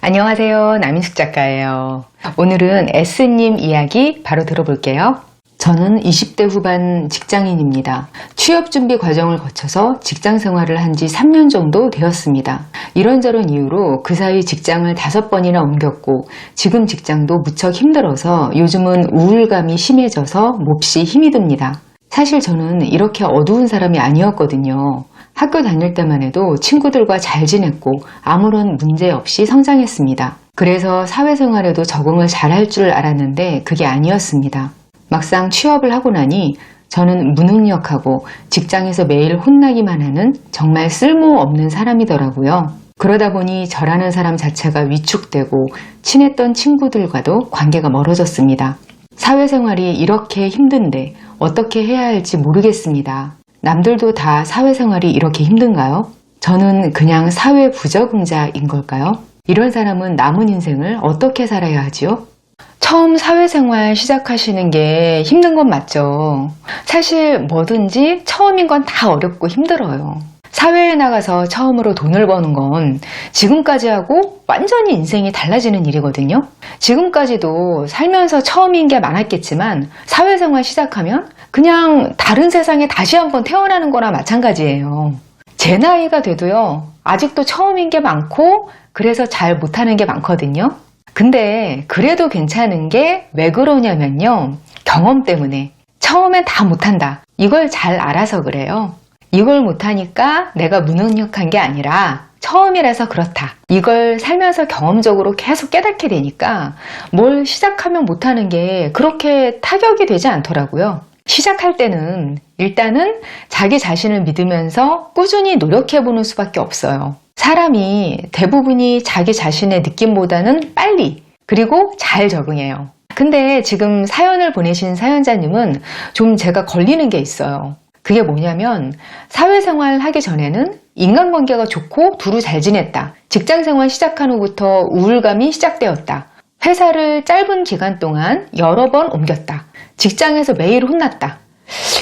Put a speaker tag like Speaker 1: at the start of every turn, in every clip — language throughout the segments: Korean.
Speaker 1: 안녕하세요. 남인숙 작가예요. 오늘은 S님 이야기 바로 들어볼게요. 저는 20대 후반 직장인입니다. 취업 준비 과정을 거쳐서 직장 생활을 한 지 3년 정도 되었습니다. 이런저런 이유로 그 사이 직장을 5번이나 옮겼고 지금 직장도 무척 힘들어서 요즘은 우울감이 심해져서 몹시 힘이 듭니다. 사실 저는 이렇게 어두운 사람이 아니었거든요. 학교 다닐 때만 해도 친구들과 잘 지냈고 아무런 문제 없이 성장했습니다. 그래서 사회생활에도 적응을 잘할 줄 알았는데 그게 아니었습니다. 막상 취업을 하고 나니 저는 무능력하고 직장에서 매일 혼나기만 하는 정말 쓸모없는 사람이더라고요. 그러다 보니 저라는 사람 자체가 위축되고 친했던 친구들과도 관계가 멀어졌습니다. 사회생활이 이렇게 힘든데 어떻게 해야 할지 모르겠습니다. 남들도 다 사회생활이 이렇게 힘든가요? 저는 그냥 사회 부적응자인 걸까요? 이런 사람은 남은 인생을 어떻게 살아야 하지요? 처음 사회생활 시작하시는 게 힘든 건 맞죠. 사실 뭐든지 처음인 건 다 어렵고 힘들어요. 사회에 나가서 처음으로 돈을 버는 건 지금까지 하고 완전히 인생이 달라지는 일이거든요. 지금까지도 살면서 처음인 게 많았겠지만 사회생활 시작하면 그냥 다른 세상에 다시 한번 태어나는 거나 마찬가지예요. 제 나이가 돼도요, 아직도 처음인 게 많고 그래서 잘 못하는 게 많거든요. 근데 그래도 괜찮은 게 왜 그러냐면요, 경험 때문에. 처음엔 다 못한다, 이걸 잘 알아서 그래요. 이걸 못하니까 내가 무능력한 게 아니라 처음이라서 그렇다, 이걸 살면서 경험적으로 계속 깨닫게 되니까 뭘 시작하면 못하는 게 그렇게 타격이 되지 않더라고요. 시작할 때는 일단은 자기 자신을 믿으면서 꾸준히 노력해보는 수밖에 없어요. 사람이 대부분이 자기 자신의 느낌보다는 빨리, 그리고 잘 적응해요. 근데 지금 사연을 보내신 사연자님은 좀 제가 걸리는 게 있어요. 그게 뭐냐면, 사회생활 하기 전에는 인간관계가 좋고 두루 잘 지냈다, 직장생활 시작한 후부터 우울감이 시작되었다, 회사를 짧은 기간 동안 여러 번 옮겼다, 직장에서 매일 혼났다,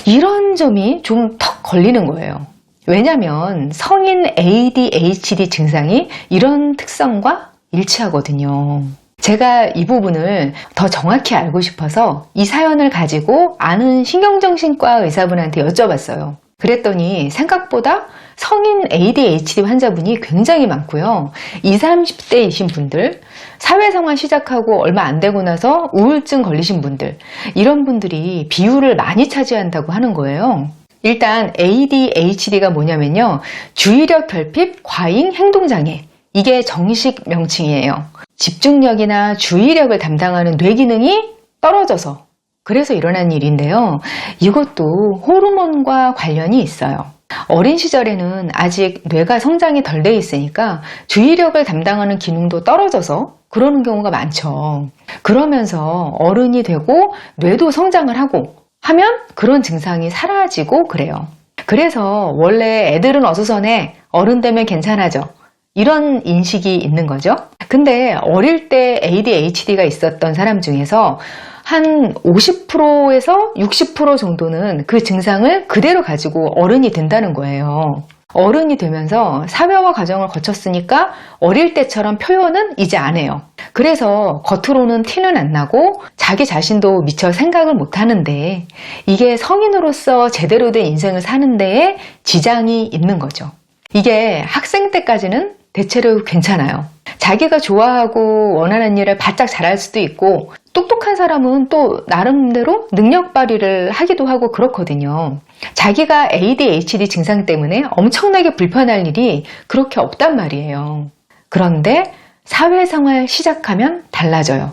Speaker 1: 이런 점이 좀 턱 걸리는 거예요. 왜냐면 성인 ADHD 증상이 이런 특성과 일치하거든요. 제가 이 부분을 더 정확히 알고 싶어서 이 사연을 가지고 아는 신경정신과 의사분한테 여쭤봤어요. 그랬더니 생각보다 성인 ADHD 환자분이 굉장히 많고요. 20, 30대이신 분들, 사회생활 시작하고 얼마 안 되고 나서 우울증 걸리신 분들, 이런 분들이 비율을 많이 차지한다고 하는 거예요. 일단 ADHD가 뭐냐면요, 주의력 결핍 과잉 행동장애, 이게 정식 명칭이에요. 집중력이나 주의력을 담당하는 뇌 기능이 떨어져서 그래서 일어난 일인데요. 이것도 호르몬과 관련이 있어요. 어린 시절에는 아직 뇌가 성장이 덜 돼 있으니까 주의력을 담당하는 기능도 떨어져서 그러는 경우가 많죠. 그러면서 어른이 되고 뇌도 성장을 하고 하면 그런 증상이 사라지고 그래요. 그래서 원래 애들은 어수선해, 어른 되면 괜찮아져, 이런 인식이 있는 거죠. 근데 어릴 때 ADHD가 있었던 사람 중에서 한 50%에서 60% 정도는 그 증상을 그대로 가지고 어른이 된다는 거예요. 어른이 되면서 사회화 과정을 거쳤으니까 어릴 때처럼 표현은 이제 안 해요. 그래서 겉으로는 티는 안 나고 자기 자신도 미처 생각을 못 하는데 이게 성인으로서 제대로 된 인생을 사는 데에 지장이 있는 거죠. 이게 학생 때까지는 대체로 괜찮아요. 자기가 좋아하고 원하는 일을 바짝 잘할 수도 있고 똑똑한 사람은 또 나름대로 능력 발휘를 하기도 하고 그렇거든요. 자기가 ADHD 증상 때문에 엄청나게 불편할 일이 그렇게 없단 말이에요. 그런데 사회생활 시작하면 달라져요.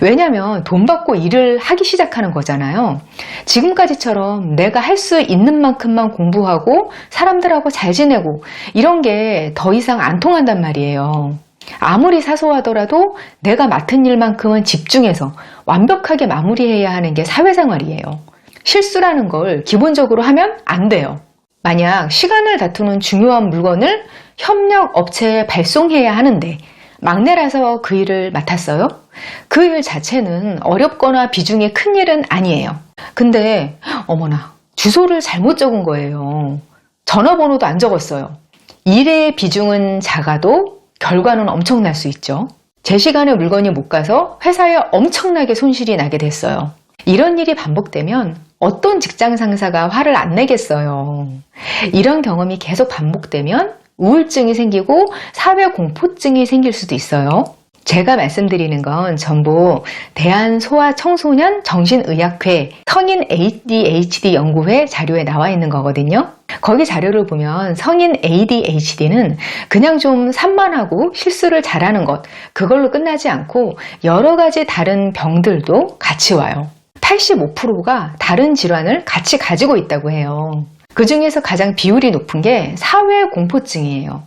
Speaker 1: 왜냐면 돈 받고 일을 하기 시작하는 거잖아요. 지금까지처럼 내가 할 수 있는 만큼만 공부하고 사람들하고 잘 지내고 이런 게 더 이상 안 통한단 말이에요. 아무리 사소하더라도 내가 맡은 일만큼은 집중해서 완벽하게 마무리해야 하는 게 사회생활이에요. 실수라는 걸 기본적으로 하면 안 돼요. 만약 시간을 다투는 중요한 물건을 협력 업체에 발송해야 하는데 막내라서 그 일을 맡았어요? 그 일 자체는 어렵거나 비중이 큰 일은 아니에요. 근데 어머나, 주소를 잘못 적은 거예요. 전화번호도 안 적었어요. 일의 비중은 작아도 결과는 엄청날 수 있죠. 제 시간에 물건이 못 가서 회사에 엄청나게 손실이 나게 됐어요. 이런 일이 반복되면 어떤 직장 상사가 화를 안 내겠어요. 이런 경험이 계속 반복되면 우울증이 생기고 사회 공포증이 생길 수도 있어요. 제가 말씀드리는 건 전부 대한소아청소년 정신의학회 성인 ADHD 연구회 자료에 나와 있는 거거든요. 거기 자료를 보면 성인 ADHD는 그냥 좀 산만하고 실수를 잘하는 것, 그걸로 끝나지 않고 여러 가지 다른 병들도 같이 와요. 85%가 다른 질환을 같이 가지고 있다고 해요. 그 중에서 가장 비율이 높은 게 사회공포증이에요.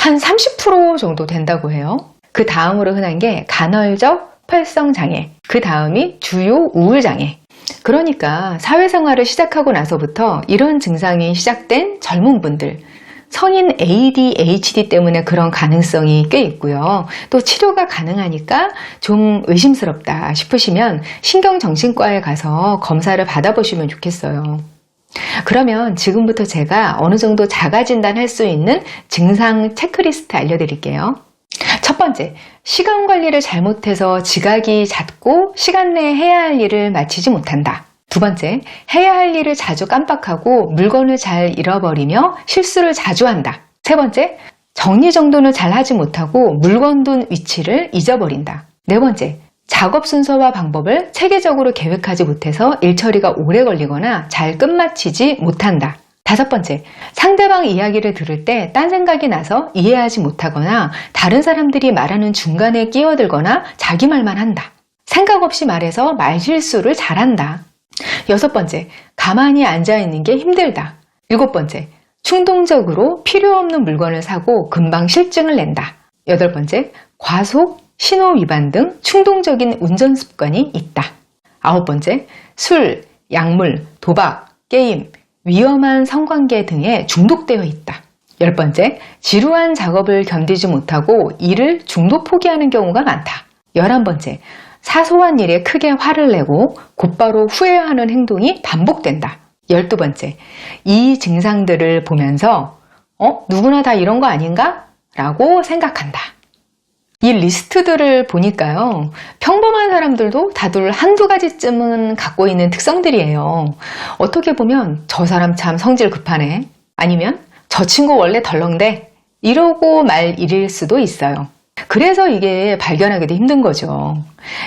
Speaker 1: 한 30% 정도 된다고 해요. 그 다음으로 흔한 게 간헐적 활성장애, 그 다음이 주요 우울장애. 그러니까 사회생활을 시작하고 나서부터 이런 증상이 시작된 젊은 분들, 성인 ADHD 때문에 그런 가능성이 꽤 있고요. 또 치료가 가능하니까 좀 의심스럽다 싶으시면 신경정신과에 가서 검사를 받아보시면 좋겠어요. 그러면 지금부터 제가 어느 정도 자가진단할 수 있는 증상 체크리스트 알려드릴게요. 첫 번째, 시간 관리를 잘못해서 지각이 잦고 시간 내에 해야 할 일을 마치지 못한다. 두 번째, 해야 할 일을 자주 깜빡하고 물건을 잘 잃어버리며 실수를 자주 한다. 세 번째, 정리정돈을 잘 하지 못하고 물건 둔 위치를 잊어버린다. 네 번째, 작업 순서와 방법을 체계적으로 계획하지 못해서 일 처리가 오래 걸리거나 잘 끝마치지 못한다. 다섯 번째, 상대방 이야기를 들을 때 딴 생각이 나서 이해하지 못하거나 다른 사람들이 말하는 중간에 끼어들거나 자기 말만 한다. 생각 없이 말해서 말실수를 잘한다. 여섯 번째, 가만히 앉아있는 게 힘들다. 일곱 번째, 충동적으로 필요 없는 물건을 사고 금방 실증을 낸다. 여덟 번째, 과속, 신호 위반 등 충동적인 운전 습관이 있다. 아홉 번째, 술, 약물, 도박, 게임, 위험한 성관계 등에 중독되어 있다. 열 번째, 지루한 작업을 견디지 못하고 일을 중도 포기하는 경우가 많다. 11번째, 사소한 일에 크게 화를 내고 곧바로 후회하는 행동이 반복된다. 12번째, 이 증상들을 보면서 누구나 다 이런 거 아닌가? 라고 생각한다. 이 리스트들을 보니까요, 평범한 사람들도 다들 한두 가지쯤은 갖고 있는 특성들이에요. 어떻게 보면 저 사람 참 성질 급하네, 아니면 저 친구 원래 덜렁대, 이러고 말 일일 수도 있어요. 그래서 이게 발견하기도 힘든 거죠.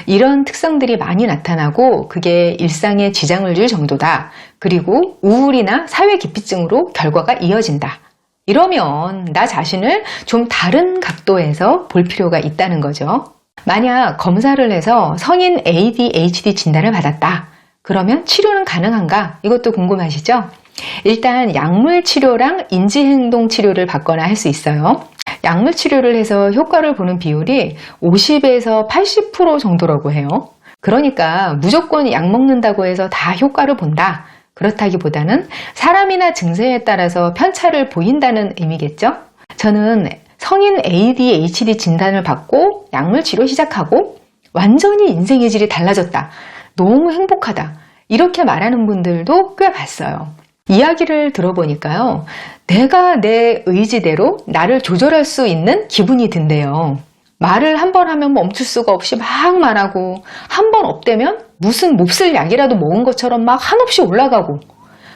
Speaker 1: 이런 특성들이 많이 나타나고 그게 일상에 지장을 줄 정도다. 그리고 우울이나 사회기피증으로 결과가 이어진다. 이러면 나 자신을 좀 다른 각도에서 볼 필요가 있다는 거죠. 만약 검사를 해서 성인 ADHD 진단을 받았다. 그러면 치료는 가능한가? 이것도 궁금하시죠? 일단 약물 치료랑 인지행동 치료를 받거나 할 수 있어요. 약물 치료를 해서 효과를 보는 비율이 50에서 80% 정도라고 해요. 그러니까 무조건 약 먹는다고 해서 다 효과를 본다. 그렇다기보다는 사람이나 증세에 따라서 편차를 보인다는 의미겠죠? 저는 성인 ADHD 진단을 받고 약물 치료 시작하고 완전히 인생의 질이 달라졌다. 너무 행복하다. 이렇게 말하는 분들도 꽤 봤어요. 이야기를 들어보니까요, 내가 내 의지대로 나를 조절할 수 있는 기분이 든대요. 말을 한 번 하면 멈출 수가 없이 막 말하고, 한 번 업되면 무슨 몹쓸 약이라도 먹은 것처럼 막 한없이 올라가고,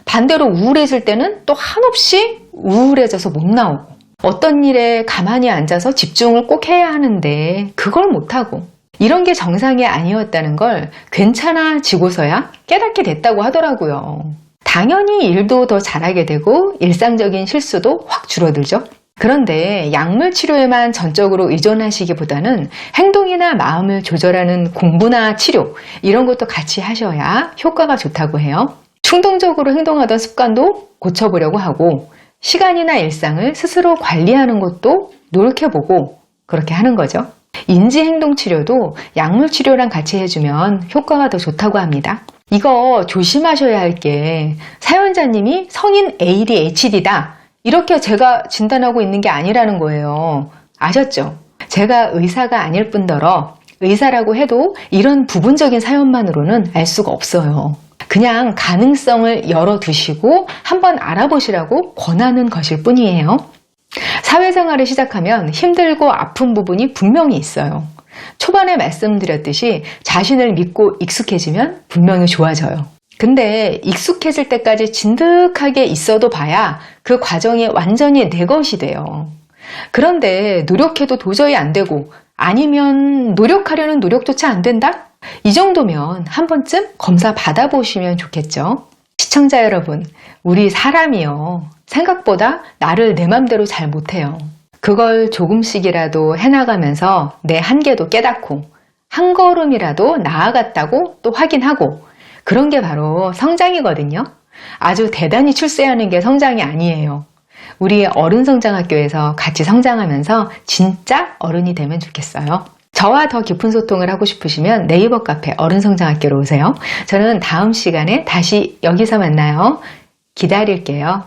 Speaker 1: 반대로 우울해질 때는 또 한없이 우울해져서 못 나오고, 어떤 일에 가만히 앉아서 집중을 꼭 해야 하는데 그걸 못하고, 이런 게 정상이 아니었다는 걸 괜찮아지고서야 깨닫게 됐다고 하더라고요. 당연히 일도 더 잘하게 되고 일상적인 실수도 확 줄어들죠. 그런데 약물 치료에만 전적으로 의존하시기보다는 행동이나 마음을 조절하는 공부나 치료, 이런 것도 같이 하셔야 효과가 좋다고 해요. 충동적으로 행동하던 습관도 고쳐보려고 하고, 시간이나 일상을 스스로 관리하는 것도 노력해보고, 그렇게 하는 거죠. 인지행동 치료도 약물 치료랑 같이 해주면 효과가 더 좋다고 합니다. 이거 조심하셔야 할 게, 사연자님이 성인 ADHD다, 이렇게 제가 진단하고 있는 게 아니라는 거예요. 아셨죠? 제가 의사가 아닐 뿐더러 의사라고 해도 이런 부분적인 사연만으로는 알 수가 없어요. 그냥 가능성을 열어두시고 한번 알아보시라고 권하는 것일 뿐이에요. 사회생활을 시작하면 힘들고 아픈 부분이 분명히 있어요. 초반에 말씀드렸듯이 자신을 믿고 익숙해지면 분명히 좋아져요. 근데 익숙해질 때까지 진득하게 있어도 봐야 그 과정이 완전히 내 것이 돼요. 그런데 노력해도 도저히 안 되고 아니면 노력하려는 노력조차 안 된다? 이 정도면 한 번쯤 검사 받아보시면 좋겠죠. 시청자 여러분, 우리 사람이요. 생각보다 나를 내 맘대로 잘 못해요. 그걸 조금씩이라도 해나가면서 내 한계도 깨닫고 한 걸음이라도 나아갔다고 또 확인하고 그런 게 바로 성장이거든요. 아주 대단히 출세하는 게 성장이 아니에요. 우리 어른성장학교에서 같이 성장하면서 진짜 어른이 되면 좋겠어요. 저와 더 깊은 소통을 하고 싶으시면 네이버 카페 어른성장학교로 오세요. 저는 다음 시간에 다시 여기서 만나요. 기다릴게요.